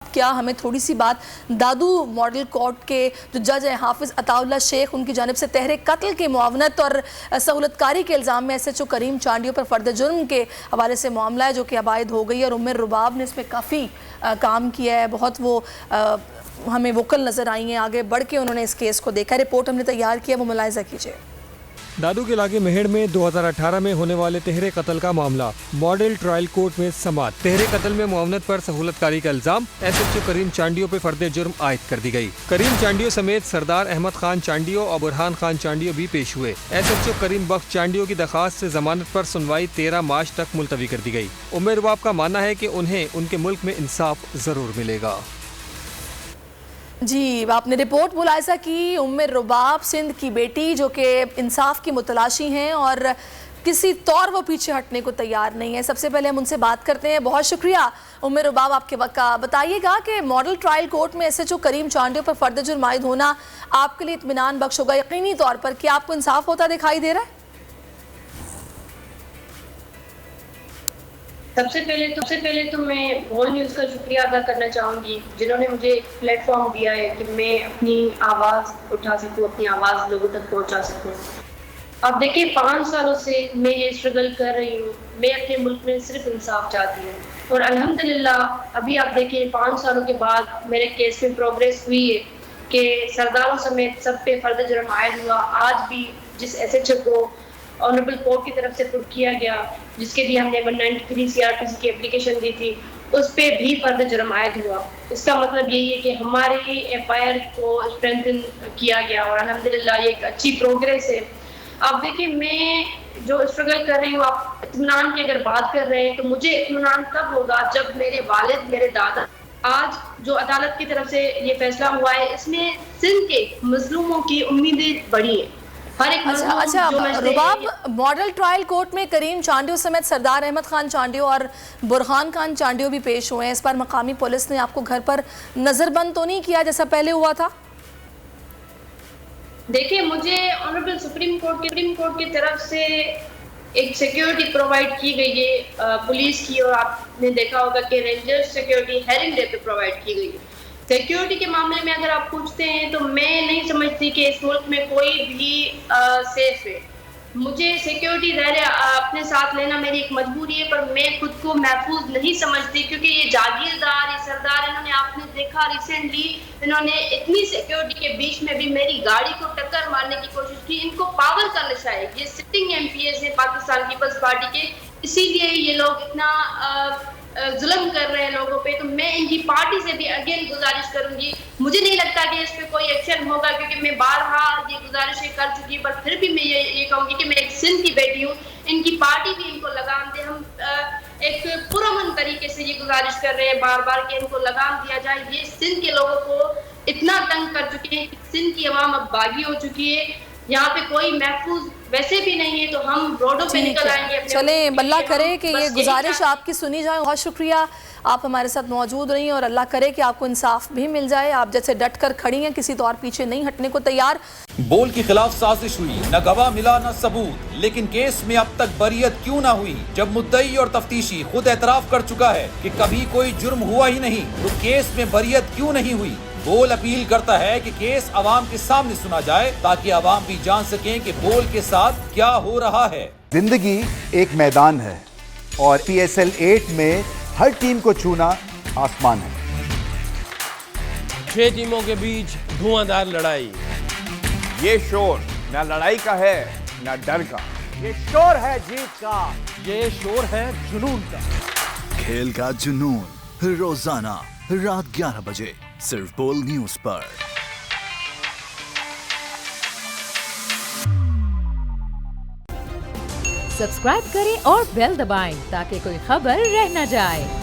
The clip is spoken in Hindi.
क्या हमें थोड़ी सी बात दादू मॉडल कोर्ट के जो जज हैं हाफिज़ अताउल्ला शेख, उनकी जानिब से तहरीक कत्ल की मुआवनत और सहूलतकारी के इल्ज़ाम में SHO करीम चांडियो पर फ़र्द जुर्म के हवाले से मामला है जो कि अबायद हो गई है। और उम्र रुबाब ने इसमें काफ़ी काम किया है, बहुत वो हमें वोकल नज़र आई हैं, आगे बढ़ के उन्होंने इस केस को देखा। रिपोर्ट हमने तैयार किया, वो मुलाहिज़ा कीजिए। दादू के इलाके मेहड़ में 2018 में होने वाले तहरीक कत्ल का मामला मॉडल ट्रायल कोर्ट में समाअत। तहरीक कत्ल में मुआवनत पर सहूलतकारी का इल्जाम SHO करीम चांडियो पे फर्द जुर्म आयद कर दी गई। करीम चांडियो समेत सरदार अहमद खान चांडियो और बुरहान खान चांडियो भी पेश हुए। SHO करीम बख्श चांडियो की दरखास्त से जमानत पर सुनवाई 13 मार्च तक मुलतवी कर दी गई। उम्र रुबाब का मानना है कि उन्हें उनके मुल्क में इंसाफ जरूर मिलेगा। जी, आपने रिपोर्ट मुलाहिज़ा की। उम्र रुबाब सिंध की बेटी जो कि इंसाफ की मुतलाशी हैं और किसी तौर वो पीछे हटने को तैयार नहीं है। सबसे पहले हम उनसे बात करते हैं। बहुत शुक्रिया उम्र रुबाब आपके वक्त का। बताइएगा कि मॉडल ट्रायल कोर्ट में SHO करीम चांडियो पर फर्द जुर्म आयद होना आपके लिए इत्मीनान बख्श होगा यकीनी तौर पर, कि आपको इंसाफ होता दिखाई दे रहा है? सबसे पहले तो मैं वर्ल्ड न्यूज़ का शुक्रिया अदा करना चाहूँगी जिन्होंने मुझे एक प्लेटफॉर्म दिया है कि मैं अपनी आवाज़ उठा सकूँ, अपनी आवाज़ लोगों तक पहुँचा सकूँ। अब देखिए, 5 सालों से मैं ये स्ट्रगल कर रही हूँ। मैं अपने मुल्क में सिर्फ इंसाफ चाहती हूँ और अल्हम्दुलिल्लाह अभी आप देखिए 5 सालों के बाद मेरे केस में प्रोग्रेस हुई है कि सरदारों समेत सब पे फर्द जुर्म आयद हुआ। आज भी जिस SHO को ऑनरेबल कोर्ट की तरफ से पुट किया गया, जिसके लिए हमने 193 CRPC की एप्लीकेशन दी थी, उस पे भी फर्द जुर्म आयद हुआ। इसका मतलब यही है कि हमारे FIR को स्ट्रेंथन किया गया और अल्हम्दुलिल्लाह ये एक अच्छी प्रोग्रेस है। अब देखिए, मैं जो स्ट्रगल कर रही हूँ, आप इत्मीनान की अगर बात कर रहे हैं तो मुझे इत्मीनान तब होगा जब मेरे वालिद, मेरे दादा, आज जो अदालत की तरफ से ये फैसला हुआ है इसमें सिंध के मजलूमों की उम्मीदें बढ़ी हैं। अच्छा रुबाब, मॉडल ट्रायल कोर्ट में करीम चांडियो समेत सरदार अहमद खान चांडियो और बुरहान खान चांडियो भी पेश हुए हैं। इस पर मकामी पुलिस ने आपको घर पर नजरबंद तो नहीं किया जैसा पहले हुआ था? देखिए, मुझे ऑनरेबल सुप्रीम कोर्ट की तरफ से एक सिक्योरिटी प्रोवाइड की गई है पुलिस की, और आपने देखा होगा कि रेंजर सिक्योरिटी हेरिंग डे पे प्रोवाइड की गई है। सिक्योरिटी के मामले में अगर आप पूछते हैं तो मैं नहीं समझती कि इस मुल्क में कोई भी सेफ है। मुझे सिक्योरिटी अपने साथ लेना मेरी एक मजबूरी है, पर मैं खुद को महफूज नहीं समझती क्योंकि ये जागीरदार, ये सरदार, इन्होंने आपने देखा रिसेंटली इन्होंने इतनी सिक्योरिटी के बीच में भी मेरी गाड़ी को टक्कर मारने की कोशिश की। इनको पावर का नशा है। ये सिटिंग MPs है पाकिस्तान पीपल्स पार्टी के, इसीलिए ये लोग इतना जुल्म कर रहे हैं लोगों पे। तो मैं इनकी पार्टी से भी अगेन गुजारिश करूंगी, मुझे नहीं लगता कि इस पे कोई एक्शन होगा क्योंकि मैं बारहा ये गुजारिशें कर चुकी, पर फिर भी मैं ये कहूंगी कि मैं एक सिंध की बेटी हूँ, इनकी पार्टी भी इनको लगाम दे। हम एक पुरअमन तरीके से ये गुजारिश कर रहे हैं बार बार कि इनको लगाम दिया जाए। ये सिंध के लोगों को इतना तंग कर चुके हैं, सिंध की आवाम अब बागी हो चुकी है, यहाँ पे कोई महफूज वैसे भी नहीं है, तो हम रोडों पे निकल आएंगे। चलें, अल्लाह करे कि ये गुजारिश आपकी सुनी जाए। बहुत शुक्रिया, आप हमारे साथ मौजूद रही और अल्लाह करे कि आपको इंसाफ भी मिल जाए। आप जैसे डट कर खड़ी हैं, किसी तौर पीछे नहीं हटने को तैयार। बोल के खिलाफ साजिश हुई, न गवाह मिला न सबूत, लेकिन केस में अब तक बरियत क्यों ना हुई? जब मुद्दई और तफ्तीशी खुद एतराफ कर चुका है कि कभी कोई जुर्म हुआ ही नहीं, तो केस में बरियत क्यों नहीं हुई? बोल अपील करता है कि केस अवाम के सामने सुना जाए ताकि अवाम भी जान सकें कि बोल के साथ क्या हो रहा है। जिंदगी एक मैदान है और PSL 8 में हर टीम को छूना आसमान है। 6 टीमों के बीच धुआंधार लड़ाई। ये शोर न लड़ाई का है न डर का, ये शोर है जीत का, ये शोर है जुनून का। खेल का जुनून रोजाना रात 11 बजे सिर्फ बोल न्यूज पर। सब्सक्राइब करें और बेल दबाएं ताकि कोई खबर रह न जाए।